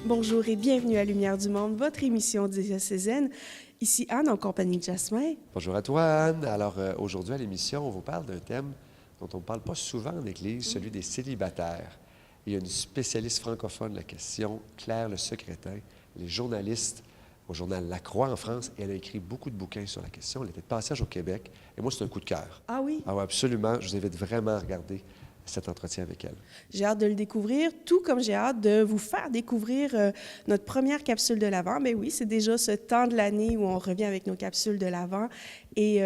Bonjour et bienvenue à Lumière du Monde, votre émission diocésaine. Ici Anne en compagnie de Jasmin. Bonjour à toi Anne. Alors aujourd'hui à l'émission, on vous parle d'un thème dont on ne parle pas souvent en Église, celui des célibataires. Il y a une spécialiste francophone de la question, Claire Le Secrétin, elle est journaliste au journal La Croix en France et elle a écrit beaucoup de bouquins sur la question. Elle était de passage au Québec et moi c'est un coup de cœur. Ah oui? Ah oui, absolument. Je vous invite vraiment à regarder cet entretien avec elle. J'ai hâte de le découvrir, tout comme j'ai hâte de vous faire découvrir notre première capsule de l'Avent. Mais oui, c'est déjà ce temps de l'année où on revient avec nos capsules de l'Avent. Et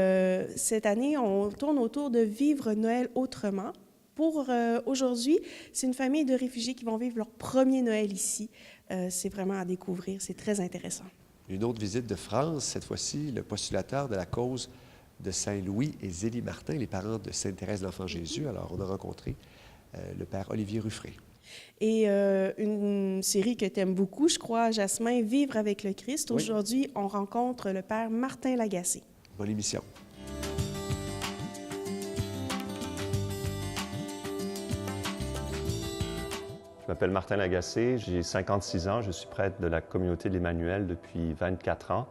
cette année, on tourne autour de vivre Noël autrement. Pour aujourd'hui, c'est une famille de réfugiés qui vont vivre leur premier Noël ici. C'est vraiment à découvrir, c'est très intéressant. Une autre visite de France, cette fois-ci, le postulateur de la cause de Saint-Louis et Zélie Martin, les parents de Sainte-Thérèse de l'Enfant Jésus. Alors, on a rencontré le père Olivier Ruffray. Et une série que tu aimes beaucoup, je crois, Jasmin, Vivre avec le Christ. Oui. Aujourd'hui, on rencontre le père Martin Lagacé. Bonne émission. Je m'appelle Martin Lagacé, j'ai 56 ans, je suis prêtre de la communauté de l'Emmanuel depuis 24 ans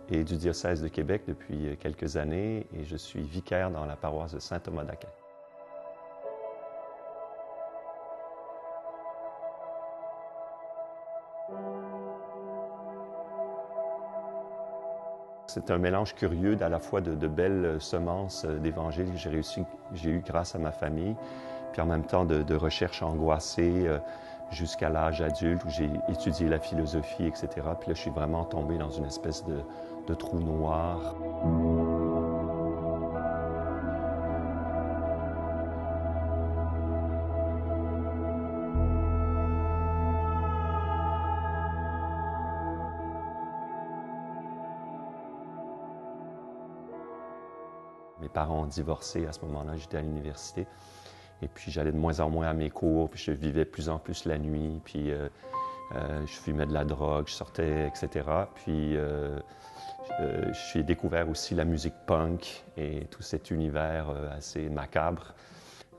et du diocèse de Québec depuis quelques années et je suis vicaire dans la paroisse de Saint-Thomas d'Aquin. C'est un mélange curieux à la fois de belles semences d'évangile que j'ai eu grâce à ma famille, puis en même temps de recherches angoissées jusqu'à l'âge adulte où j'ai étudié la philosophie, etc. Puis là, je suis vraiment tombé dans une espèce de trou noir. Mes parents ont divorcé à ce moment-là, j'étais à l'université. Et puis j'allais de moins en moins à mes cours, puis je vivais de plus en plus la nuit, puis je fumais de la drogue, je sortais, etc. Puis j'ai découvert aussi la musique punk et tout cet univers assez macabre.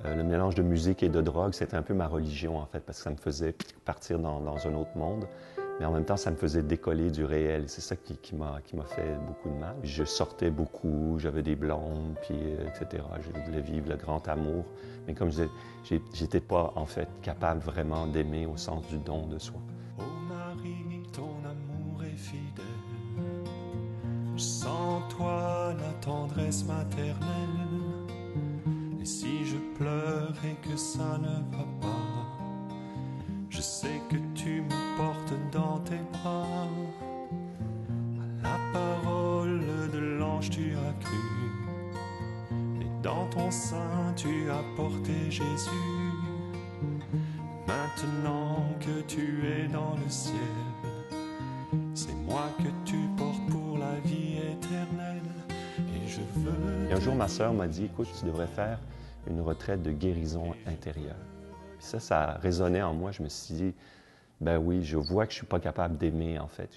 Le mélange de musique et de drogue, c'était un peu ma religion en fait, parce que ça me faisait partir dans un autre monde. Mais en même temps, ça me faisait décoller du réel. C'est ça qui m'a fait beaucoup de mal. Je sortais beaucoup, j'avais des blondes, puis etc. Je voulais vivre le grand amour. Mais comme je disais, j'étais pas en fait capable vraiment d'aimer au sens du don de soi. Ô Marie, ton amour est fidèle. Sans toi, la tendresse maternelle. Et si je pleure et que ça ne va pas, je sais que tu me portes dans tes bras. À la parole de l'ange tu as cru, et dans ton sein tu as porté Jésus. Maintenant que tu es dans le ciel, c'est moi que tu portes pour la vie éternelle. Et je veux... Et un jour, ma sœur m'a dit, écoute, tu devrais faire une retraite de guérison intérieure. Puis ça résonnait en moi. Je me suis dit, ben oui, je vois que je ne suis pas capable d'aimer, en fait.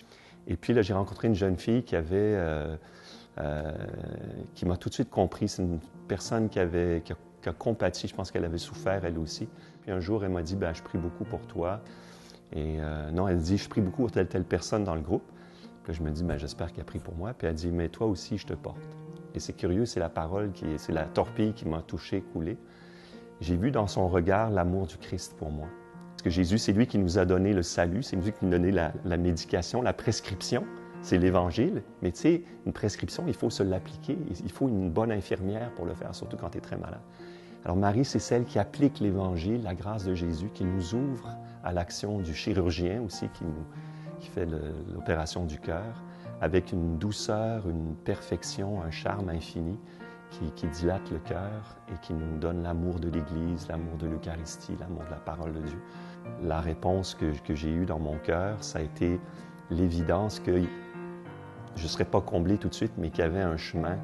Et puis là, j'ai rencontré une jeune fille qui m'a tout de suite compris. C'est une personne qui a compati. Je pense qu'elle avait souffert, elle aussi. Puis un jour, elle m'a dit, ben je prie beaucoup pour toi. Et non, elle dit, je prie beaucoup pour telle personne dans le groupe. Puis là, je me dis, ben j'espère qu'elle prie pour moi. Puis elle dit, mais toi aussi, je te porte. Et c'est curieux, c'est la parole, c'est la torpille qui m'a touché, coulé. J'ai vu dans son regard l'amour du Christ pour moi. Parce que Jésus, c'est lui qui nous a donné le salut, c'est lui qui nous a donné la médication, la prescription, c'est l'Évangile. Mais tu sais, une prescription, il faut se l'appliquer. Il faut une bonne infirmière pour le faire, surtout quand tu es très malade. Alors Marie, c'est celle qui applique l'Évangile, la grâce de Jésus, qui nous ouvre à l'action du chirurgien aussi, qui fait l'opération du cœur, avec une douceur, une perfection, un charme infini. Qui dilate le cœur et qui nous donne l'amour de l'Église, l'amour de l'Eucharistie, l'amour de la parole de Dieu. La réponse que j'ai eue dans mon cœur, ça a été l'évidence que je ne serais pas comblé tout de suite, mais qu'il y avait un chemin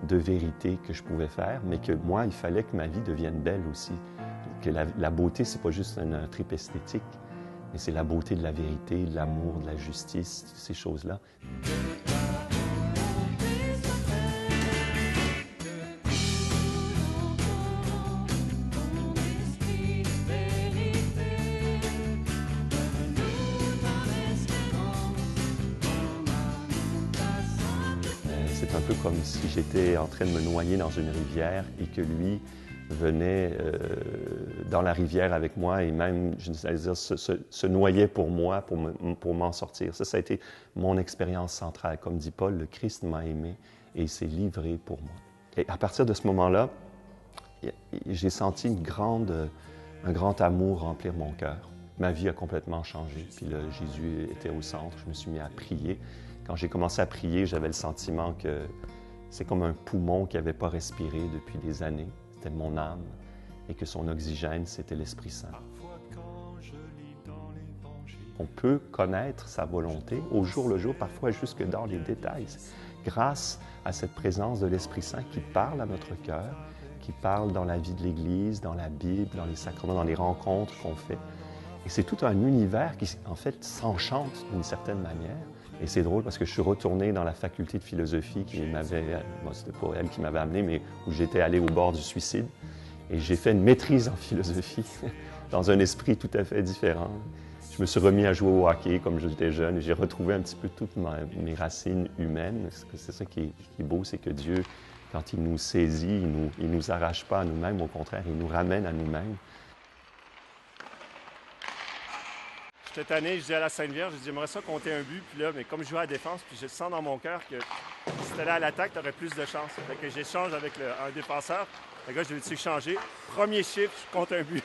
de vérité que je pouvais faire, mais que moi, il fallait que ma vie devienne belle aussi. Que la beauté, ce n'est pas juste un trip esthétique, mais c'est la beauté de la vérité, de l'amour, de la justice, ces choses-là. C'est un peu comme si j'étais en train de me noyer dans une rivière et que lui venait dans la rivière avec moi et même, je veux dire, se noyait pour moi, pour m'en sortir. Ça a été mon expérience centrale. Comme dit Paul, le Christ m'a aimé et il s'est livré pour moi. Et à partir de ce moment-là, j'ai senti un grand amour remplir mon cœur. Ma vie a complètement changé. Puis là, Jésus était au centre. Je me suis mis à prier. Quand j'ai commencé à prier, j'avais le sentiment que c'est comme un poumon qui n'avait pas respiré depuis des années. C'était mon âme. Et que son oxygène, c'était l'Esprit Saint. On peut connaître sa volonté au jour le jour, parfois jusque dans les détails, grâce à cette présence de l'Esprit Saint qui parle à notre cœur, qui parle dans la vie de l'Église, dans la Bible, dans les sacrements, dans les rencontres qu'on fait. Et c'est tout un univers qui, en fait, s'enchante d'une certaine manière. Et c'est drôle parce que je suis retourné dans la faculté de philosophie c'était pour elle qui m'avait amené, mais où j'étais allé au bord du suicide. Et j'ai fait une maîtrise en philosophie dans un esprit tout à fait différent. Je me suis remis à jouer au hockey comme j'étais jeune et j'ai retrouvé un petit peu toutes mes racines humaines. C'est ça qui est beau, c'est que Dieu, quand il nous saisit, il nous arrache pas à nous-mêmes, au contraire, il nous ramène à nous-mêmes. J'étais tanné, je dis à la Sainte Vierge, je dis j'aimerais ça compter un but, puis là, mais comme je jouais à la défense, puis je sens dans mon cœur que si t'allais à l'attaque, t'aurais plus de chance. Fait que j'échange avec un défenseur. Le gars, je lui ai dit changer. Premier chiffre, je compte un but.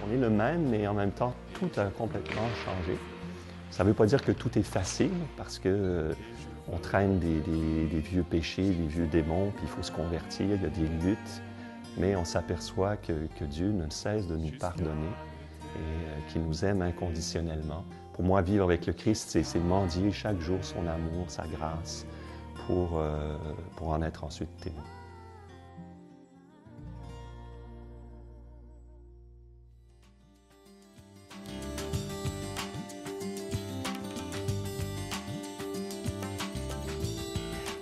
On est le même, mais en même temps, tout a complètement changé. Ça ne veut pas dire que tout est facile, parce que on traîne des vieux péchés, des vieux démons, puis il faut se convertir, il y a des luttes. Mais on s'aperçoit que Dieu ne cesse de nous pardonner et qu'il nous aime inconditionnellement. Pour moi, vivre avec le Christ, c'est mendier chaque jour son amour, sa grâce, pour en être ensuite témoin.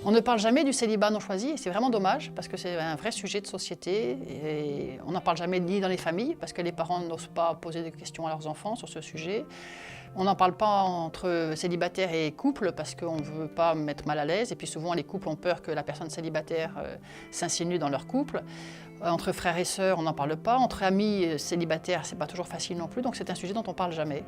On ne parle jamais du célibat non choisi et c'est vraiment dommage parce que c'est un vrai sujet de société et on n'en parle jamais ni dans les familles parce que les parents n'osent pas poser des questions à leurs enfants sur ce sujet. On n'en parle pas entre célibataires et couples parce qu'on ne veut pas mettre mal à l'aise et puis souvent les couples ont peur que la personne célibataire s'insinue dans leur couple. Entre frères et sœurs, on n'en parle pas. Entre amis célibataires, c'est pas toujours facile non plus, donc c'est un sujet dont on ne parle jamais.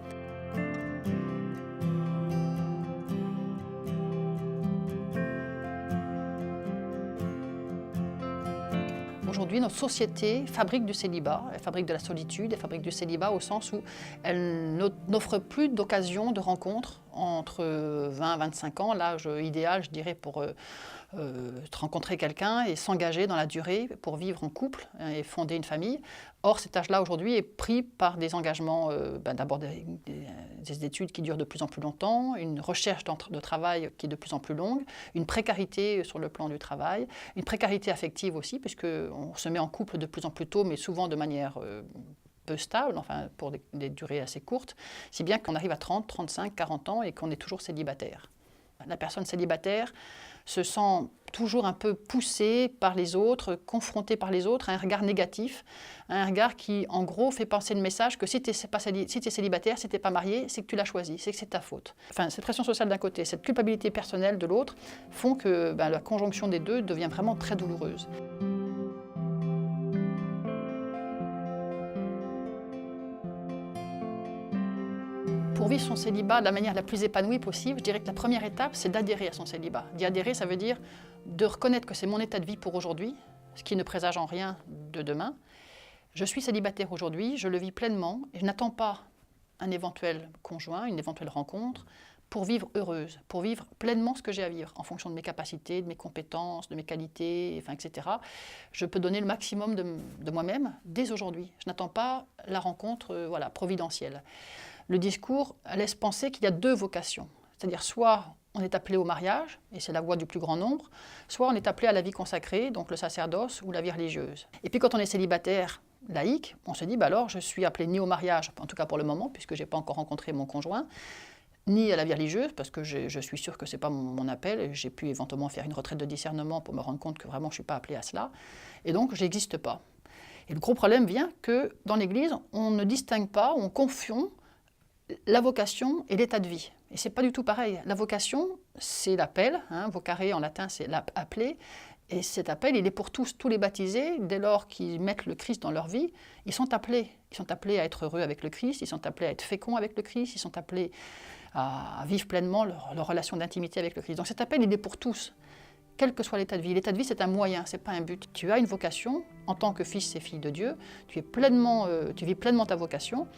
Aujourd'hui, notre société fabrique du célibat, elle fabrique de la solitude, elle fabrique du célibat au sens où elle n'offre plus d'occasion de rencontre entre 20 et 25 ans, l'âge idéal, je dirais, pour rencontrer quelqu'un et s'engager dans la durée pour vivre en couple et fonder une famille. Or, cet âge-là, aujourd'hui, est pris par des engagements, d'abord des études qui durent de plus en plus longtemps, une recherche de travail qui est de plus en plus longue, une précarité sur le plan du travail, une précarité affective aussi, puisqu'on se met en couple de plus en plus tôt, mais souvent de manière peu stable, enfin pour des durées assez courtes, si bien qu'on arrive à 30, 35, 40 ans et qu'on est toujours célibataire. La personne célibataire se sent toujours un peu poussée par les autres, confrontée par les autres à un regard négatif, un regard qui, en gros, fait passer le message que si tu es célibataire, si tu n'es pas marié, c'est que tu l'as choisi, c'est que c'est ta faute. Enfin, cette pression sociale d'un côté, cette culpabilité personnelle de l'autre, font que la conjonction des deux devient vraiment très douloureuse. Pour vivre son célibat de la manière la plus épanouie possible, je dirais que la première étape, c'est d'adhérer à son célibat. D'y adhérer, ça veut dire de reconnaître que c'est mon état de vie pour aujourd'hui, ce qui ne présage en rien de demain. Je suis célibataire aujourd'hui, je le vis pleinement et je n'attends pas un éventuel conjoint, une éventuelle rencontre, pour vivre heureuse, pour vivre pleinement ce que j'ai à vivre, en fonction de mes capacités, de mes compétences, de mes qualités, etc. Je peux donner le maximum de moi-même dès aujourd'hui. Je n'attends pas la rencontre providentielle. Le discours laisse penser qu'il y a deux vocations, c'est-à-dire soit on est appelé au mariage, et c'est la voie du plus grand nombre, soit on est appelé à la vie consacrée, donc le sacerdoce ou la vie religieuse. Et puis quand on est célibataire laïque, on se dit alors je suis appelé ni au mariage, en tout cas pour le moment, puisque je n'ai pas encore rencontré mon conjoint, ni à la vie religieuse, parce que je suis sûre que ce n'est pas mon appel, et j'ai pu éventuellement faire une retraite de discernement pour me rendre compte que vraiment je ne suis pas appelé à cela, et donc je n'existe pas. Et le gros problème vient que dans l'Église, on ne distingue pas, on confond la vocation et l'état de vie. Et ce n'est pas du tout pareil. La vocation, c'est l'appel, hein, vocare en latin, c'est appeler. Et cet appel, il est pour tous les baptisés. Dès lors qu'ils mettent le Christ dans leur vie, ils sont appelés. Ils sont appelés à être heureux avec le Christ, ils sont appelés à être féconds avec le Christ, ils sont appelés à vivre pleinement leur relation d'intimité avec le Christ. Donc cet appel, il est pour tous, quel que soit l'état de vie. L'état de vie, c'est un moyen, ce n'est pas un but. Tu as une vocation en tant que fils et fille de Dieu, tu vis pleinement ta vocation,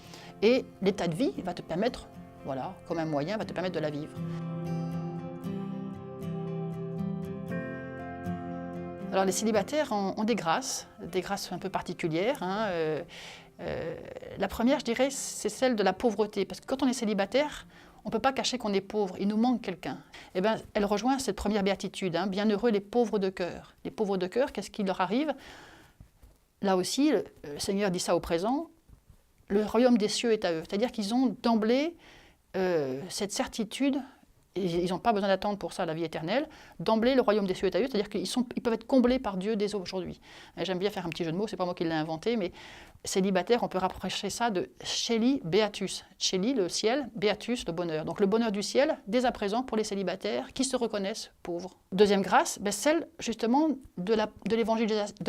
et l'état de vie va te permettre, voilà, comme un moyen, va te permettre de la vivre. Alors les célibataires ont des grâces un peu particulières. Hein, la première, je dirais, c'est celle de la pauvreté, parce que quand on est célibataire, on ne peut pas cacher qu'on est pauvre, il nous manque quelqu'un. Eh bien, elle rejoint cette première béatitude, hein, bienheureux les pauvres de cœur. Les pauvres de cœur, qu'est-ce qui leur arrive? Là aussi, le Seigneur dit ça au présent, le royaume des cieux est à eux. C'est-à-dire qu'ils ont d'emblée cette certitude, et ils n'ont pas besoin d'attendre pour ça la vie éternelle, d'emblée le royaume des cieux est à eux, c'est-à-dire qu'ils peuvent être comblés par Dieu dès aujourd'hui. J'aime bien faire un petit jeu de mots, c'est pas moi qui l'ai inventé, mais célibataire, on peut rapprocher ça de Celi Beatus. Celi, le ciel, Beatus, le bonheur. Donc le bonheur du ciel, dès à présent, pour les célibataires qui se reconnaissent pauvres. Deuxième grâce, celle justement de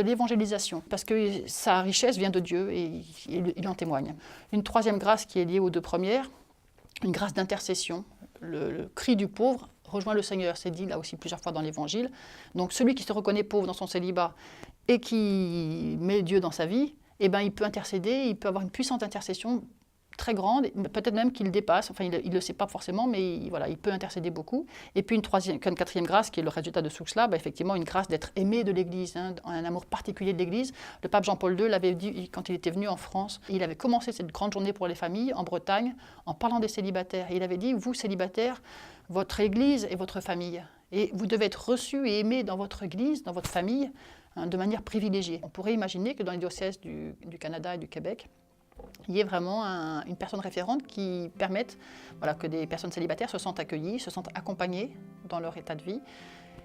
l'évangélisation, parce que sa richesse vient de Dieu et il en témoigne. Une troisième grâce qui est liée aux deux premières, une grâce d'intercession. Le cri du pauvre rejoint le Seigneur, c'est dit là aussi plusieurs fois dans l'Évangile. Donc celui qui se reconnaît pauvre dans son célibat et qui met Dieu dans sa vie, eh ben, il peut intercéder, il peut avoir une puissante intercession très grande, peut-être même qu'il dépasse, enfin il ne le sait pas forcément, mais voilà, il peut intercéder beaucoup. Et puis une quatrième grâce qui est le résultat de tout cela, effectivement une grâce d'être aimé de l'Église, hein, un amour particulier de l'Église. Le pape Jean-Paul II l'avait dit quand il était venu en France, il avait commencé cette grande journée pour les familles en Bretagne en parlant des célibataires. Et il avait dit, vous célibataires, votre Église est votre famille. Et vous devez être reçus et aimés dans votre Église, dans votre famille, hein, de manière privilégiée. On pourrait imaginer que dans les diocèses du Canada et du Québec, il y ait vraiment une personne référente qui permette que des personnes célibataires se sentent accueillies, se sentent accompagnées dans leur état de vie.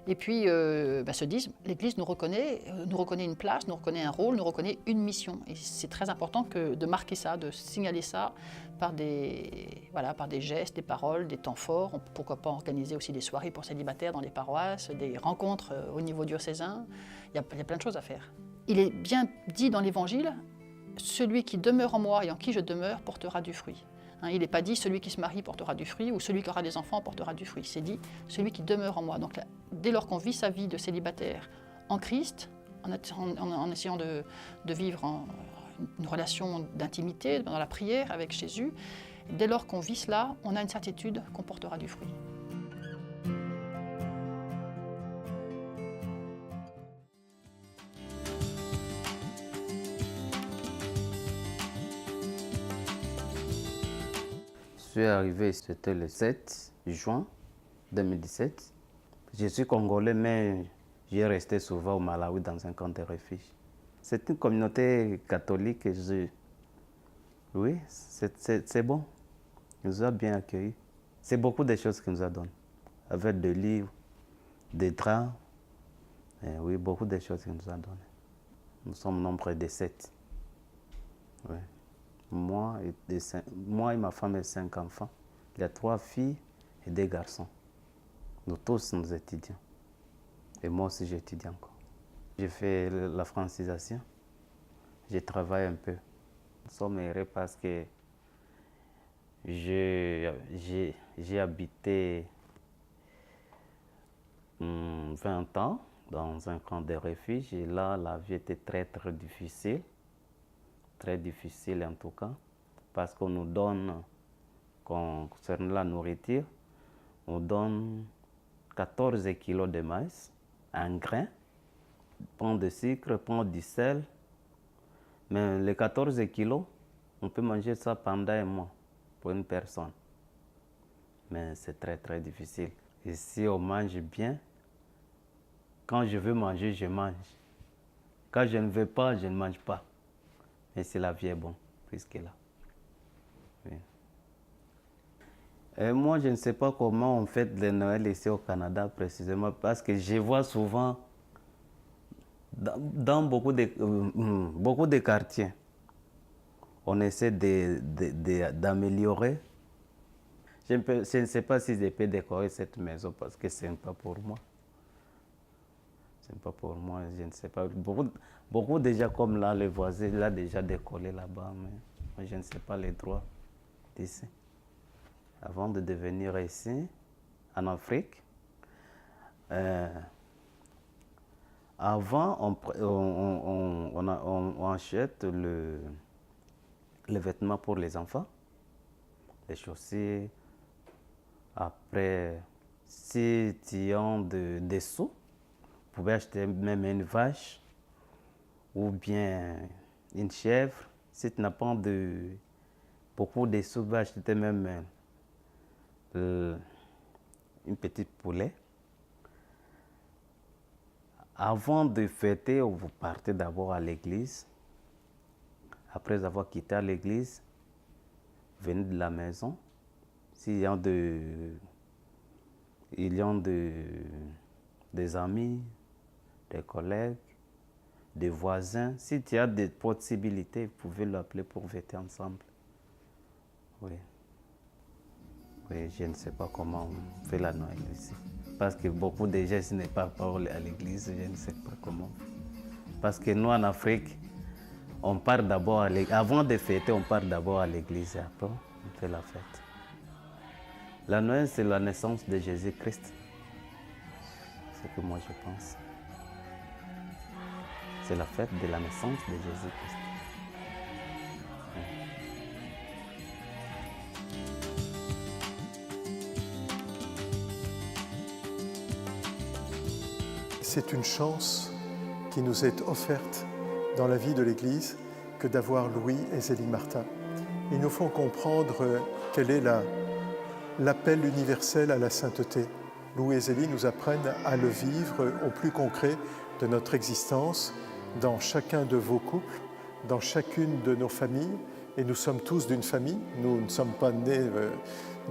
Et puis se disent, l'Église nous reconnaît une place, nous reconnaît un rôle, nous reconnaît une mission. Et c'est très important de marquer ça, de signaler ça par des gestes, des paroles, des temps forts. Pourquoi pas organiser aussi des soirées pour célibataires dans les paroisses, des rencontres au niveau diocésain. Il y a plein de choses à faire. Il est bien dit dans l'Évangile, celui qui demeure en moi et en qui je demeure portera du fruit. Hein, il n'est pas dit celui qui se marie portera du fruit ou celui qui aura des enfants portera du fruit. C'est dit celui qui demeure en moi. Donc là, dès lors qu'on vit sa vie de célibataire en Christ, en essayant de vivre une relation d'intimité dans la prière avec Jésus, dès lors qu'on vit cela, on a une certitude qu'on portera du fruit. Je suis arrivé, c'était le 7 juin 2017. Je suis congolais, mais j'ai resté souvent au Malawi dans un camp de refuge. C'est une communauté catholique. Oui, c'est bon. Il nous a bien accueillis. C'est beaucoup de choses qu'il nous a donné. Avec des livres, des draps. Et oui, beaucoup de choses qu'il nous a donné. Nous sommes nombre de 7. Oui. Moi et ma femme et 5 enfants. Il y a 3 filles et 2 garçons. Nous tous, nous étudions. Et moi aussi, j'étudie encore. J'ai fait la francisation. Je travaille un peu. Nous sommes heureux parce que j'ai habité 20 ans dans un camp de refuge. Et là, la vie était très, très difficile. Très difficile en tout cas, parce qu'on nous donne, concernant la nourriture, on donne 14 kilos de maïs, un grain, pain de sucre, pain du sel. Mais les 14 kilos, on peut manger ça pendant un mois pour une personne. Mais c'est très très difficile. Ici, on mange bien. Quand je veux manger, je mange. Quand je ne veux pas, je ne mange pas. Et si la vie est bonne, puisque là. Oui. Et moi, je ne sais pas comment on fête le Noël ici au Canada précisément, parce que je vois souvent dans beaucoup de quartiers, on essaie d'améliorer Je ne sais pas si je peux décorer cette maison parce que ce n'est pas pour moi. Ce n'est pas pour moi, je ne sais pas. Beaucoup déjà comme là, les voisins, l'ont déjà décollé là-bas, mais moi, je ne sais pas les droits d'ici. Avant de devenir ici, en Afrique, avant, on achète les vêtements pour les enfants, les chaussures. Après, si tu as des sous, vous pouvez acheter même une vache ou bien une chèvre. Si tu n'as pas beaucoup de sous, vous pouvez acheter même une petite poulet. Avant de fêter, vous partez d'abord à l'église. Après avoir quitté l'église, venez de la maison. S'il y a des amis, des collègues, des voisins, si tu as des possibilités, vous pouvez l'appeler pour fêter ensemble. Oui. Oui, je ne sais pas comment on fait la Noël ici. Parce que beaucoup de gens ne parlent pas à l'église, je ne sais pas comment. Parce que nous, en Afrique, on part d'abord à l'église. Avant de fêter, on part d'abord à l'église et après, on fait la fête. La Noël, c'est la naissance de Jésus-Christ. C'est ce que moi je pense. C'est la fête de la naissance de Jésus-Christ. C'est une chance qui nous est offerte dans la vie de l'Église que d'avoir Louis et Zélie Martin. Ils nous font comprendre quel est l'appel universel à la sainteté. Louis et Zélie nous apprennent à le vivre au plus concret de notre existence, dans chacun de vos couples, dans chacune de nos familles. Et nous sommes tous d'une famille, nous ne sommes pas nés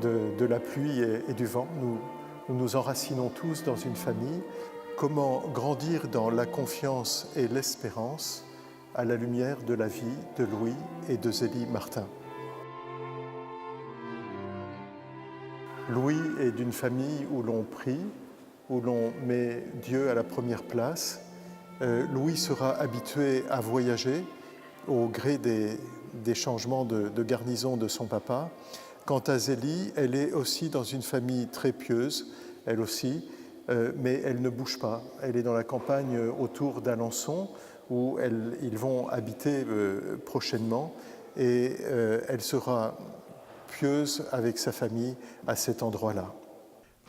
de la pluie et du vent, nous nous enracinons tous dans une famille. Comment grandir dans la confiance et l'espérance à la lumière de la vie de Louis et de Zélie Martin. Louis est d'une famille où l'on prie, où l'on met Dieu à la première place. Louis sera habitué à voyager au gré des changements de garnison de son papa. Quant à Zélie, elle est aussi dans une famille très pieuse, elle aussi, mais elle ne bouge pas. Elle est dans la campagne autour d'Alençon, où ils vont habiter prochainement, et elle sera pieuse avec sa famille à cet endroit-là.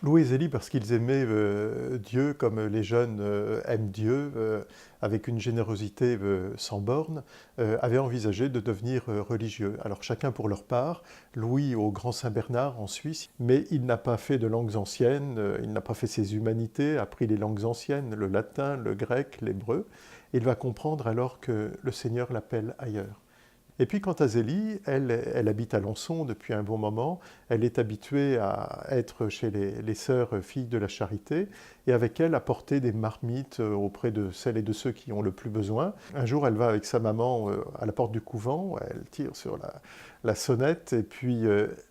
Louis et Zélie, parce qu'ils aimaient Dieu comme les jeunes aiment Dieu, avec une générosité sans borne, avaient envisagé de devenir religieux. Alors chacun pour leur part, Louis au Grand Saint-Bernard en Suisse, mais il n'a pas fait de langues anciennes, il n'a pas fait ses humanités, appris les langues anciennes, le latin, le grec, l'hébreu. Il va comprendre alors que le Seigneur l'appelle ailleurs. Et puis quant à Zélie, elle habite à Alençon depuis un bon moment, elle est habituée à être chez les sœurs filles de la charité, et avec elle à porter des marmites auprès de celles et de ceux qui ont le plus besoin. Un jour, elle va avec sa maman à la porte du couvent, elle tire sur la sonnette, et puis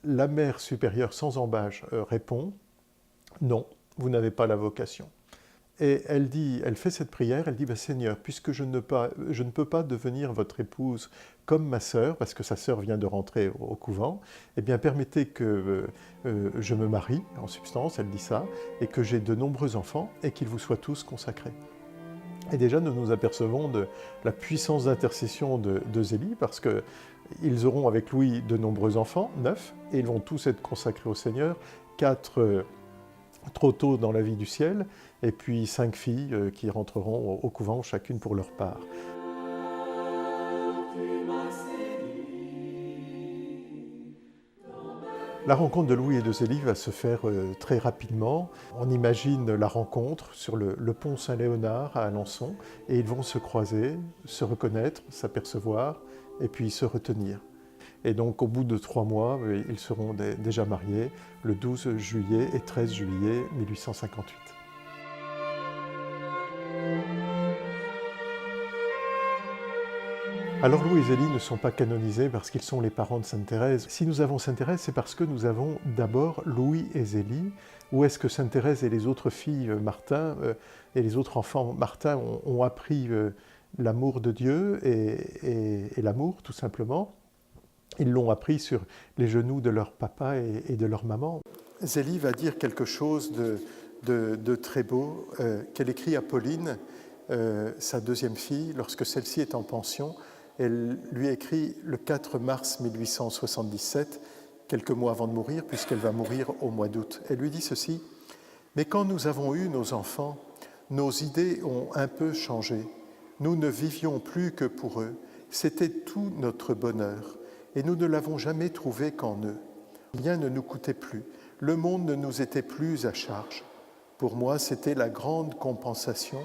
la mère supérieure sans embâche répond « Non, vous n'avez pas la vocation ». Et elle fait cette prière, elle dit Seigneur, puisque je ne peux pas devenir votre épouse comme ma sœur, parce que sa sœur vient de rentrer au couvent, eh bien permettez que je me marie, en substance, elle dit ça, et que j'ai de nombreux enfants, et qu'ils vous soient tous consacrés. Et déjà, nous nous apercevons de la puissance d'intercession de Zélie, parce qu'ils auront avec Louis de nombreux enfants, 9, et ils vont tous être consacrés au Seigneur, 4 trop tôt dans la vie du ciel, et puis 5 filles qui rentreront au couvent, chacune pour leur part. La rencontre de Louis et de Zélie va se faire très rapidement. On imagine la rencontre sur le pont Saint-Léonard à Alençon, et ils vont se croiser, se reconnaître, s'apercevoir, et puis se retenir. Et donc, au bout de 3 mois, ils seront déjà mariés le 12 juillet et 13 juillet 1858. Alors Louis et Zélie ne sont pas canonisés parce qu'ils sont les parents de Sainte Thérèse. Si nous avons Sainte Thérèse, c'est parce que nous avons d'abord Louis et Zélie. Où est-ce que Sainte Thérèse et les autres filles Martin et les autres enfants Martin ont appris l'amour de Dieu et l'amour, tout simplement. Ils l'ont appris sur les genoux de leur papa et de leur maman. Zélie va dire quelque chose de très beau qu'elle écrit à Pauline, sa deuxième fille, lorsque celle-ci est en pension. Elle lui écrit le 4 mars 1877, quelques mois avant de mourir, puisqu'elle va mourir au mois d'août. Elle lui dit ceci: « Mais quand nous avons eu nos enfants, nos idées ont un peu changé. Nous ne vivions plus que pour eux. C'était tout notre bonheur. Et nous ne l'avons jamais trouvé qu'en eux. Rien ne nous coûtait plus. Le monde ne nous était plus à charge. Pour moi, c'était la grande compensation.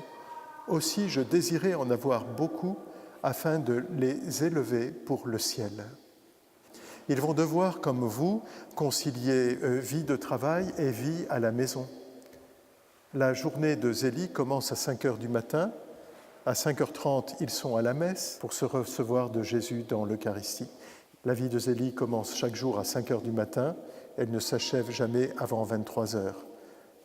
Aussi, je désirais en avoir beaucoup afin de les élever pour le ciel. » Ils vont devoir, comme vous, concilier vie de travail et vie à la maison. La journée de Zélie commence à 5 heures du matin. À 5h30, ils sont à la messe pour se recevoir de Jésus dans l'Eucharistie. La vie de Zélie commence chaque jour à 5 heures du matin. Elle ne s'achève jamais avant 23 heures.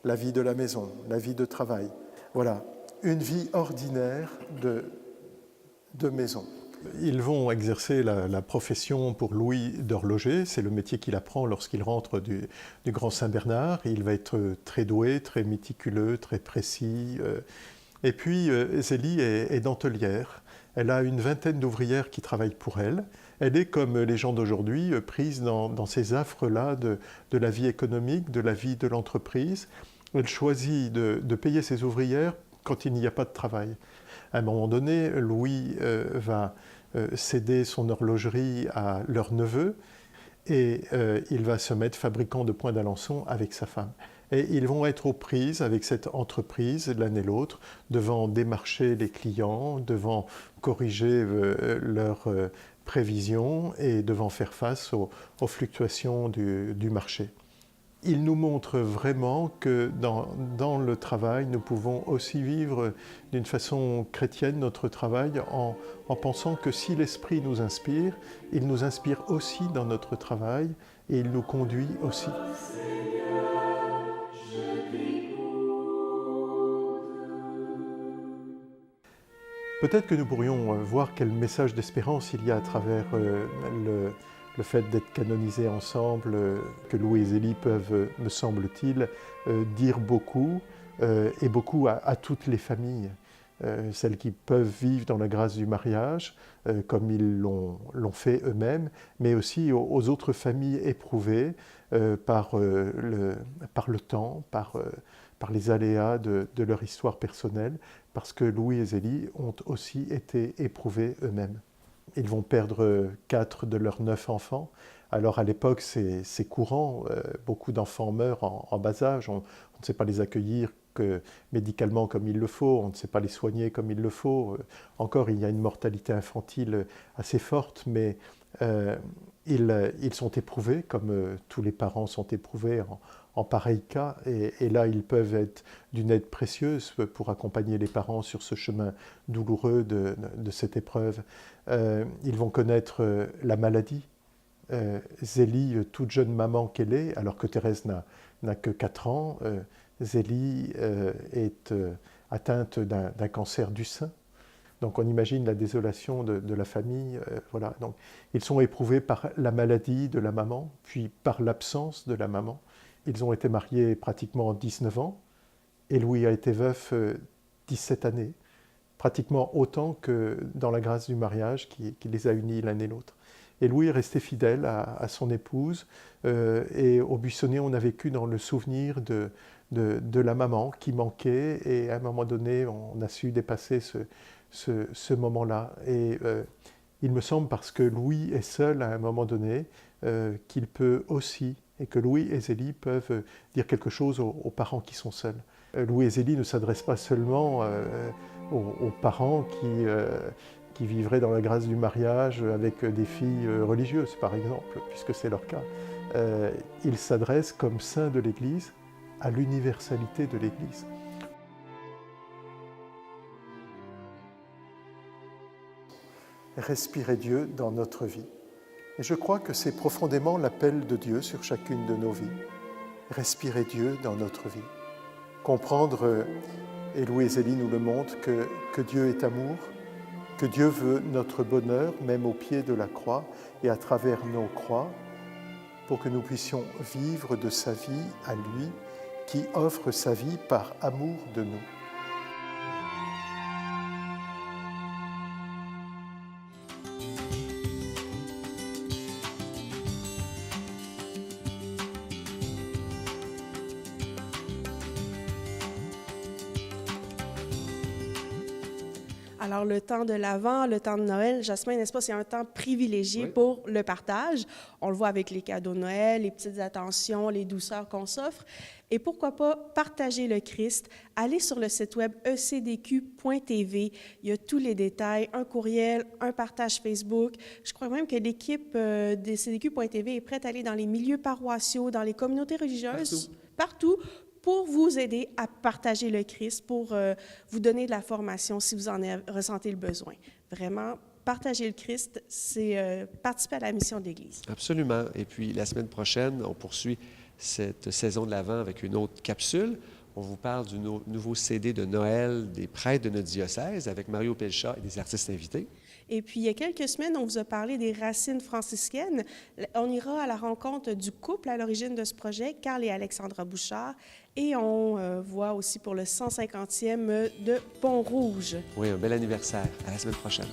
La vie de la maison, la vie de travail. Voilà, une vie ordinaire de maison. Ils vont exercer la profession pour Louis d'horloger. C'est le métier qu'il apprend lorsqu'il rentre du Grand Saint-Bernard. Il va être très doué, très méticuleux, très précis. Et puis, Zélie est dentelière. Elle a une vingtaine d'ouvrières qui travaillent pour elle. Elle est, comme les gens d'aujourd'hui, prise dans ces affres-là de la vie économique, de la vie de l'entreprise. Elle choisit de payer ses ouvrières quand il n'y a pas de travail. À un moment donné, Louis va céder son horlogerie à leur neveu et il va se mettre fabricant de points d'Alençon avec sa femme. Et ils vont être aux prises avec cette entreprise l'un et l'autre, devant démarcher les clients, devant corriger leurs prévisions et devant faire face aux fluctuations du marché. Il nous montre vraiment que dans le travail, nous pouvons aussi vivre d'une façon chrétienne notre travail en pensant que si l'Esprit nous inspire, il nous inspire aussi dans notre travail et il nous conduit aussi. Peut-être que nous pourrions voir quel message d'espérance il y a à travers le fait d'être canonisés ensemble, que Louis et Zélie peuvent, me semble-t-il, dire beaucoup, et beaucoup à toutes les familles. Celles qui peuvent vivre dans la grâce du mariage, comme ils l'ont fait eux-mêmes, mais aussi aux autres familles éprouvées par le temps, par les aléas de leur histoire personnelle, parce que Louis et Zélie ont aussi été éprouvés eux-mêmes. Ils vont perdre 4 de leurs 9 enfants. Alors à l'époque, c'est courant, beaucoup d'enfants meurent en bas âge, on ne sait pas les accueillir médicalement comme il le faut, on ne sait pas les soigner comme il le faut. Encore, il y a une mortalité infantile assez forte, mais ils sont éprouvés, comme tous les parents sont éprouvés en pareil cas, et là ils peuvent être d'une aide précieuse pour accompagner les parents sur ce chemin douloureux de cette épreuve. Ils vont connaître la maladie. Zélie, toute jeune maman qu'elle est, alors que Thérèse n'a que 4 ans, Zélie est atteinte d'un cancer du sein. Donc on imagine la désolation de la famille. Voilà. Donc, ils sont éprouvés par la maladie de la maman, puis par l'absence de la maman. Ils ont été mariés pratiquement 19 ans, et Louis a été veuf 17 années, pratiquement autant que dans la grâce du mariage qui les a unis l'un et l'autre. Et Louis est resté fidèle à son épouse, et au Buissonnet, on a vécu dans le souvenir de la maman qui manquait, et à un moment donné, on a su dépasser ce moment-là. Et il me semble, parce que Louis est seul à un moment donné, qu'il peut aussi, et que Louis et Zélie peuvent dire quelque chose aux parents qui sont seuls. Louis et Zélie ne s'adressent pas seulement aux parents qui vivraient dans la grâce du mariage avec des filles religieuses, par exemple, puisque c'est leur cas. Ils s'adressent comme saints de l'Église à l'universalité de l'Église. respirer Dieu dans notre vie. Et je crois que c'est profondément l'appel de Dieu sur chacune de nos vies. Respirer Dieu dans notre vie. Comprendre, et Louis et Zélie nous le montrent, que Dieu est amour, que Dieu veut notre bonheur, même au pied de la croix et à travers nos croix, pour que nous puissions vivre de sa vie à lui, qui offre sa vie par amour de nous. Alors, le temps de l'Avent, le temps de Noël, Jasmin, n'est-ce pas, c'est un temps privilégié pour le partage. On le voit avec les cadeaux de Noël, les petites attentions, les douceurs qu'on s'offre. Et pourquoi pas partager le Christ? Allez sur le site web ecdq.tv. Il y a tous les détails, un courriel, un partage Facebook. Je crois même que l'équipe de cdq.tv est prête à aller dans les milieux paroissiaux, dans les communautés religieuses, partout pour vous aider à partager le Christ, pour vous donner de la formation si vous en ressentez le besoin. Vraiment, partager le Christ, c'est participer à la mission de l'Église. Absolument. Et puis, la semaine prochaine, on poursuit cette saison de l'Avent avec une autre capsule. On vous parle du nouveau CD de Noël des prêtres de notre diocèse avec Mario Pelchat et des artistes invités. Et puis, il y a quelques semaines, on vous a parlé des racines franciscaines. On ira à la rencontre du couple à l'origine de ce projet, Carl et Alexandra Bouchard, et on voit aussi pour le 150e de Pont-Rouge. Oui, un bel anniversaire. À la semaine prochaine.